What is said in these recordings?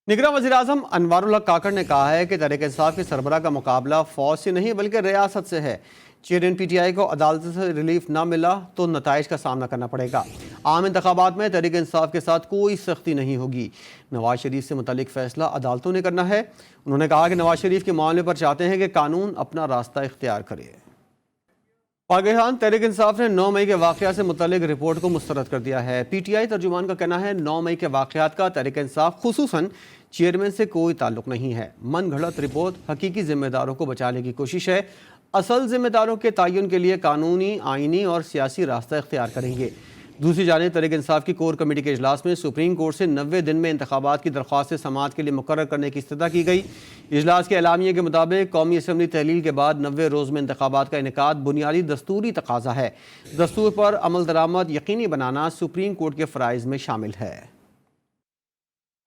निगरान वज़ीर-ए-आज़म अनवारुल हक काकड़ ने कहा है कि तहरीक इंसाफ के सरबराह का मुकाबला फौज से नहीं बल्कि रियासत से है। चेयरमैन पीटीआई को अदालत से रिलीफ न मिला तो नताइज का सामना करना पड़ेगा। आम इंतखाबात में तहरीक इंसाफ के साथ कोई सख्ती नहीं होगी। नवाज शरीफ से मुतल्लिक फैसला अदालतों ने करना है। उन्होंने कहा कि नवाज शरीफ के मामले पर चाहते हैं कि कानून अपना रास्ता इख्तियार करे। पाकिस्तान तहरीक इंसाफ ने 9 मई के वाक़या से मुतल्लिक रिपोर्ट को मुस्तरद कर दिया है। पीटीआई तर्जुमान का कहना है 9 मई के वाक़यात का तहरीक इंसाफ खुसूसन चेयरमैन से कोई ताल्लुक नहीं है। मन घड़त रिपोर्ट हकीकी जिम्मेदारों को बचाने की कोशिश है। असल जिम्मेदारों के तयन के लिए कानूनी, आइनी और सियासी रास्ता इख्तियार करेंगे। दूसरी जानिब तहरीक इंसाफ की कोर कमेटी के इजलास में सुप्रीम कोर्ट से 90 दिन में इंतखाबात की दरख्वास्त समाअत के लिए मुकर्रर करने की इस्तदा की गई। इजलास के एलामिये के मुताबिक कौमी असम्बली तहलील के बाद 90 रोज़ में इंतखाबात का इनेकाद बुनियादी दस्तूरी तकाजा है। दस्तूर पर अमल दरामद यकीनी बनाना सुप्रीम कोर्ट के फ़राइज़ में शामिल है।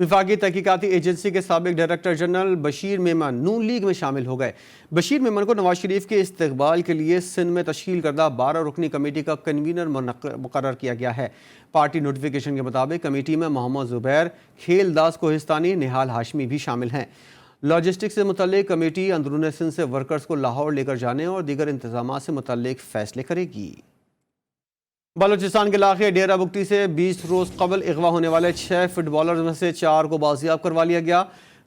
विफाकी तहकीकाती एजेंसी के साबिक डायरेक्टर जनरल बशीर मेमन नून लीग में शामिल हो गए। बशीर मेमन को नवाज शरीफ के इस्तकबाल के लिए सिंध में तश्कील करदा 12 रुकनी कमेटी का कन्वीनर मुकर्रर किया गया है। पार्टी नोटिफिकेशन के मुताबिक कमेटी में मोहम्मद ज़ुबैर, खेलदास कोहिस्तानी, निहाल हाशमी भी शामिल हैं। लॉजिस्टिक्स से मुतल्लिक कमेटी अंदरून सिंध से वर्कर्स को लाहौर लेकर जाने और दीगर इंतजाम से मुतल्लिक फ़ैसले करेगी। बलूचिस्तान के इलाके डेरा बुगटी से 20 रोज़ कबल अगवा होने वाले 6 फुटबॉलर्स में से 4 को बाजियाब करवा लिया गया।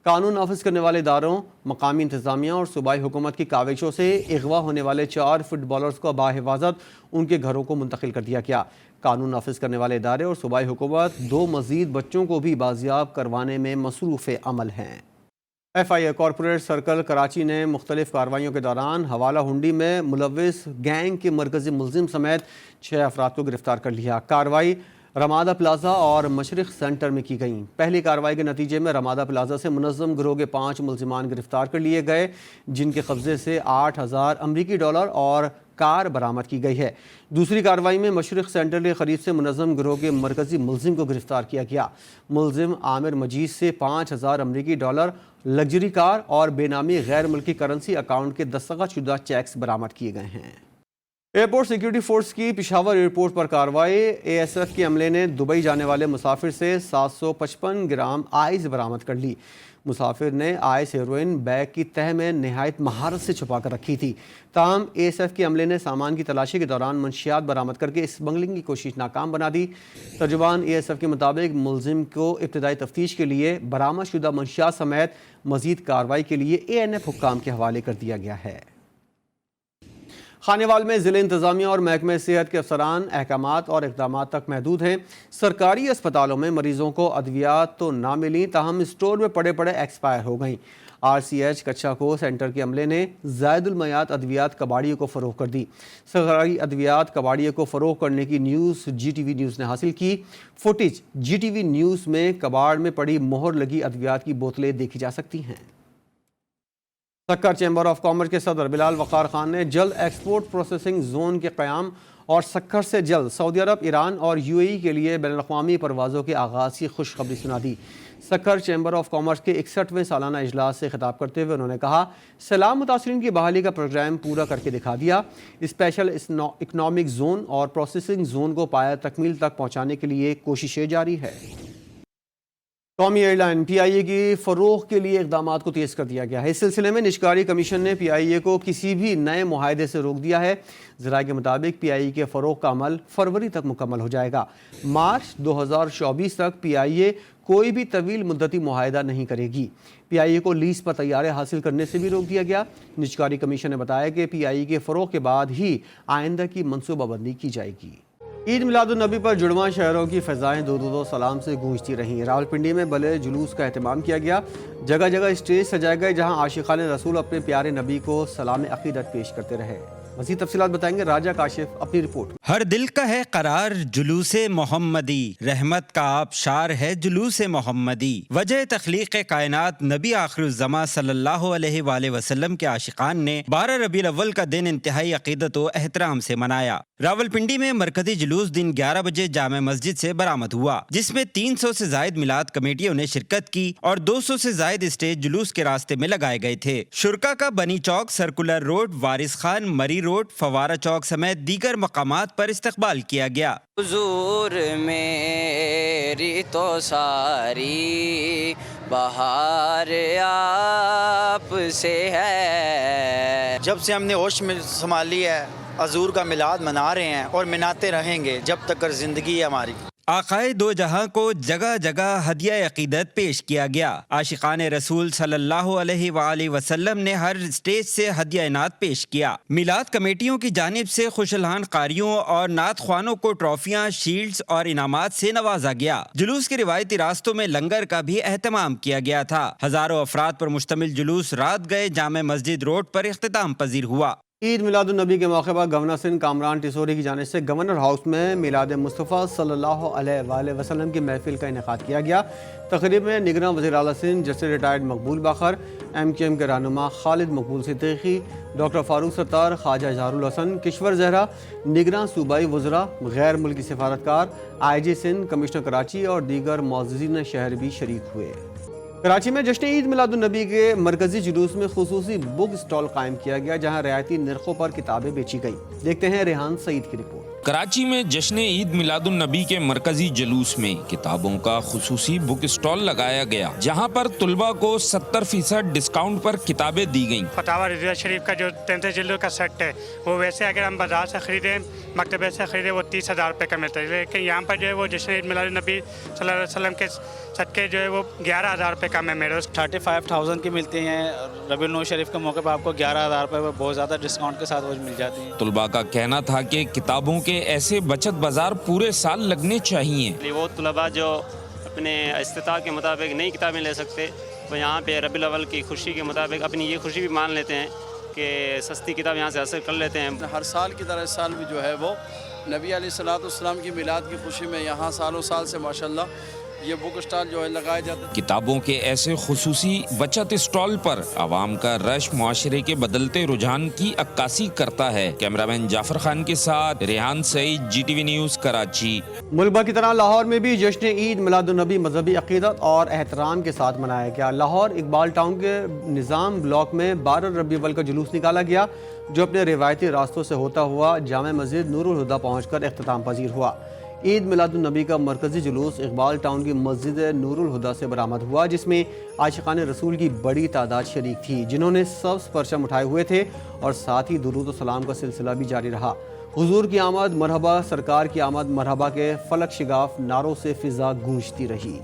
कानून नाफिज करने वाले इदारों, मकामी इंतजामिया और सूबाई हुकूमत की काविशों से अगवा होने वाले 4 फुटबॉलर्स को बाहिफाजत उनके घरों को मुंतकिल कर दिया गया। कानून नाफिज करने वाले इदारे और सूबाई हुकूमत 2 मज़ीद बच्चों को भी बाजियाब करवाने में मसरूफ़ अमल हैं। FIA कॉरपोरेट सर्कल कराची ने मुख्तलिफ कार्रवाइयों के दौरान हवाला हुंडी में मुलविस गैंग के मरकजी मुलजिम समेत 6 अफराद को गिरफ्तार कर लिया। कार्रवाई रमादा प्लाजा और मशरिक सेंटर में की गई। पहली कार्रवाई के नतीजे में रमादा प्लाजा से मुनज़्ज़म गिरोह के 5 मुलजिमान गिरफ्तार कर लिए गए, जिनके कब्जे से $8,000 अमरीकी और कार बरामद की गई है। दूसरी कार्रवाई में मशरिक सेंटर के करीब से मुनज़्ज़म गिरोह के मरकजी मुलजिम को गिरफ्तार किया गया। मुलजिम आमिर मजीद से $5,000 अमरीकी, लग्जरी कार और बेनामी गैर मुल्की करेंसी अकाउंट के दस्तखत शुदा चेक्स बरामद किए गए हैं। एयरपोर्ट सिक्योरिटी फोर्स की पिशावर एयरपोर्ट पर कार्रवाई। ASF के अमले ने दुबई जाने वाले मुसाफिर से 755 ग्राम आइस बरामद कर ली। मुसाफिर ने आइस हेरोइन बैग की तह में नहायत महारत से छुपा कर रखी थी। ताहम ASF के अमले ने सामान की तलाशी के दौरान मंशियात बरामद करके स्मगलिंग की कोशिश नाकाम बना दी। तर्जुमान ASF के मुताबिक मुलजिम को इब्तदाई तफ्तीश के लिए बरामद शुदा मंशियात समेत मजीद कार्रवाई के लिए ANF हुक्काम के हवाले कर दिया गया है। खानेवाल में ज़िले इंतज़ामिया और महकमे सेहत के अफसरान अहकामात और इक़दामात तक महदूद हैं। सरकारी अस्पतालों में मरीज़ों को अद्वियात तो ना मिली, ताहम स्टोर में पड़े एक्सपायर हो गईं। RCH कच्चा को सेंटर के अमले ने ज़ायदुल मयात अद्वियात कबाड़ियों को फ़रोग़ कर दी। सरकारी अद्वियात कबाड़ियों को फ़रोग़ करने की न्यूज़ GTV न्यूज़ ने हासिल की। फुटेज GTV न्यूज़ में कबाड़ में पड़ी मोहर लगी अद्वियात की बोतलें देखी जा सकती हैं। सक्कर चैम्बर ऑफ कॉमर्स के सदर बिलाल वक़ार खान ने जल्द एक्सपोर्ट प्रोसेसिंग जोन के क़याम और सक्कर से जल्द सऊदी अरब, ईरान और UAE के लिए बैनुल-अक़वामी परवाज़ों के आगाज़ की खुशखबरी सुना दी। सक्कर चैम्बर ऑफ कॉमर्स के 61वें सालाना इजलास से खिताब करते हुए उन्होंने कहा, सैलाब मुतासरीन की बहाली का प्रोग्राम पूरा करके दिखा दिया। स्पेशल इकनॉमिक जोन और प्रोसेसिंग जोन को पाया तकमील तक पहुँचाने के लिए कोशिशें जारी है। कौमी एयरलाइन PIA की फ़रोग़ के लिए इक़दामात को तेज़ कर दिया गया है। इस सिलसिले में निजकारी कमीशन ने PIA को किसी भी नए मुआहदे से रोक दिया है। ज़राए के मुताबिक PIA के फ़रोग़ का अमल फरवरी तक मुकम्मल हो जाएगा। मार्च 2024 तक PIA कोई भी तवील मुद्दती मुआहदा नहीं करेगी। PIA को लीज़ पर तैयारे हासिल करने से भी रोक दिया गया। निजकारी कमीशन ने बताया कि PIA के फ़रोग़ के बाद ही आइंदा की मनसूबाबंदी की जाएगी। ईद मिलादुन्नबी पर जुड़वां शहरों की फ़ज़ाएँ दो सलाम से गूंजती रहीं। रावलपिंडी में बड़े जुलूस का एहतमाम किया गया। जगह जगह स्टेज सजाए गए, जहां आशिक़ान रसूल अपने प्यारे नबी को सलाम अक़ीदत पेश करते रहे। मज़ीद तफ़सीलात बताएंगे राजा काशिफ अपनी रिपोर्ट। हर दिल का है करार जुलूसे मोहम्मदी, रहमत का आबशार है जुलूसे मोहम्मदी। वजह तख्लीक़ कायनात नबी आखिरुज़्ज़मा सल्लल्लाहु अलैहि वसल्लम के आशिकान ने 12 रबीउल अव्वल का दिन इंतहाई अक़ीदत व एहतराम से मनाया। रावलपिंडी में मरकजी जुलूस दिन 11 बजे जामे मस्जिद से बरामद हुआ, जिसमें 300 से जायद मिलाद कमेटियों ने शिरकत की और 200 से जायद स्टेज जुलूस के रास्ते में लगाए गए थे। शुरका का बनी चौक, सर्कुलर रोड, वारिस खान, मरी रोड, फवारा चौक समेत दीगर मकामात पर इस्तकबाल किया गया। हुजूर मेरी तो सारी بہار آپ سے ہے. جب سے ہم نے ہوش میں سنبھالی ہے حضور کا میلاد منا رہے ہیں اور مناتے رہیں گے جب تک زندگی ہے ہماری. آقائے دو جہاں کو جگہ جگہ ہدیہ عقیدت پیش کیا گیا. عاشقان رسول صلی اللہ علیہ وآلہ وسلم نے ہر اسٹیج سے ہدیہ نعت پیش کیا. میلاد کمیٹیوں کی جانب سے خوش الحان قاریوں اور نعت خوانوں کو ٹرافیاں، شیلڈز اور انعامات سے نوازا گیا. جلوس کے روایتی راستوں میں لنگر کا بھی اہتمام کیا گیا تھا. ہزاروں افراد پر مشتمل جلوس رات گئے جامع مسجد روڈ پر اختتام پذیر ہوا. عید میلاد النبی کے موقع پر گورنر سندھ کامران ٹیسوری کی جانب سے گورنر ہاؤس میں میلاد مصطفیٰ صلی اللہ علیہ وآلہ وسلم کی محفل کا انعقاد کیا گیا. تقریب میں نگراں وزیر اعلیٰ سندھ جسٹس ریٹائرڈ مقبول باقر، MQM کے رہنما خالد مقبول صدیقی، ڈاکٹر فاروق ستار، خواجہ اظہار الحسن، کشور زہرا، نگراں صوبائی وزراء، غیر ملکی سفارتکار، IG سندھ، کمشنر کراچی اور دیگر معززین شہر بھی شریک ہوئے. کراچی میں جشن عید میلاد النبی کے مرکزی جلوس میں خصوصی بک اسٹال قائم کیا گیا جہاں رعایتی نرخوں پر کتابیں بیچی گئی. دیکھتے ہیں ریحان سعید کی رپورٹ. کراچی میں جشن عید میلاد النبی کے مرکزی جلوس میں کتابوں کا خصوصی بک اسٹال لگایا گیا جہاں پر طلباء کو 70% ڈسکاؤنٹ پر کتابیں دی گئیں. فتاوی رضویہ شریف کا جو 33 جلدوں کا سیٹ ہے وہ ویسے اگر ہم بازار سے خریدیں، مکتبے سے خریدیں، وہ 30,000 روپے کا ملتا ہے، لیکن یہاں پر جو ہے وہ جشن عید میلاد النبی صلی اللہ علیہ وسلم کے صدقے جو ہے وہ 11,000 روپے کا میں میرے 35,000 کی ملتی ہیں. ربیع النور شریف کے موقع پر آپ کو 11,000 روپے پر بہت زیادہ ڈسکاؤنٹ کے ساتھ وہ مل جاتی ہیں. طلباء کا کہنا تھا کہ کتابوں کے ایسے بچت بازار پورے سال لگنے چاہیے. وہ طلباء جو اپنے استطاعت کے مطابق نئی کتابیں لے سکتے وہ یہاں پہ ربیع الاول کی خوشی کے مطابق اپنی یہ خوشی بھی مان لیتے ہیں کہ سستی کتاب یہاں سے حاصل کر لیتے ہیں. ہر سال کی طرح اس سال بھی جو ہے وہ نبی علیہ الصلوۃ والسلام کی میلاد کی خوشی میں یہاں سالوں سال سے ماشاءاللہ یہ بک اسٹال جو ہے لگائے جاتے ہیں. کتابوں کے ایسے خصوصی بچت اسٹال پر عوام کا رش معاشرے کے بدلتے رجحان کی عکاسی کرتا ہے. کیمرامین جعفر خان کے ساتھ ریحان سعید، GTV نیوز کراچی. ملک بھر کی طرح لاہور میں بھی جشن عید میلاد النبی مذہبی عقیدت اور احترام کے ساتھ منایا گیا. لاہور اقبال ٹاؤن کے نظام بلاک میں 12 ربیع الاول کا جلوس نکالا گیا جو اپنے روایتی راستوں سے ہوتا ہوا جامع مسجد نور الہدیٰ پہنچ کر اختتام پذیر ہوا. عید میلاد النبی کا مرکزی جلوس اقبال ٹاؤن کی مسجد نور الہدیٰ سے برآمد ہوا جس میں عاشقان رسول کی بڑی تعداد شریک تھی جنہوں نے سبز پرچم اٹھائے ہوئے تھے اور ساتھ ہی درود و سلام کا سلسلہ بھی جاری رہا. حضور کی آمد مرحبا، سرکار کی آمد مرحبا کے فلک شگاف نعروں سے فضا گونجتی رہی.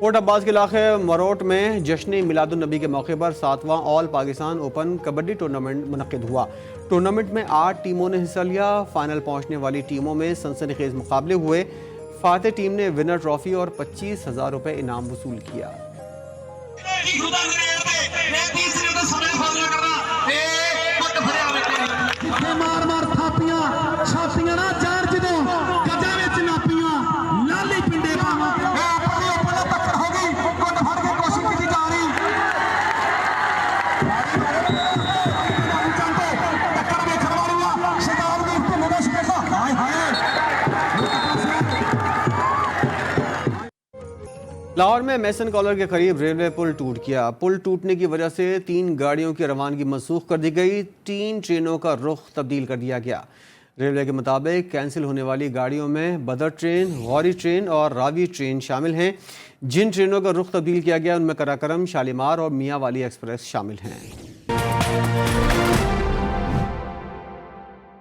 کوٹ عباس کے علاقے مروٹ میں جشن میلاد النبی کے موقع پر 7واں آل پاکستان اوپن کبڈی ٹورنامنٹ منعقد ہوا. ٹورنامنٹ میں 8 ٹیموں نے حصہ لیا. فائنل پہنچنے والی ٹیموں میں سنسنی خیز مقابلے ہوئے. فاتح ٹیم نے ونر ٹرافی اور 25,000 روپے انعام وصول کیا. لاہور میں میسن کالر کے قریب ریلوے پل ٹوٹ گیا. پل ٹوٹنے کی وجہ سے 3 گاڑیوں کی روانگی منسوخ کر دی گئی. 3 ٹرینوں کا رخ تبدیل کر دیا گیا. ریلوے کے مطابق کینسل ہونے والی گاڑیوں میں بدر ٹرین، غوری ٹرین اور راوی ٹرین شامل ہیں. جن ٹرینوں کا رخ تبدیل کیا گیا ان میں قراقرم، شالیمار اور میاں والی ایکسپریس شامل ہیں.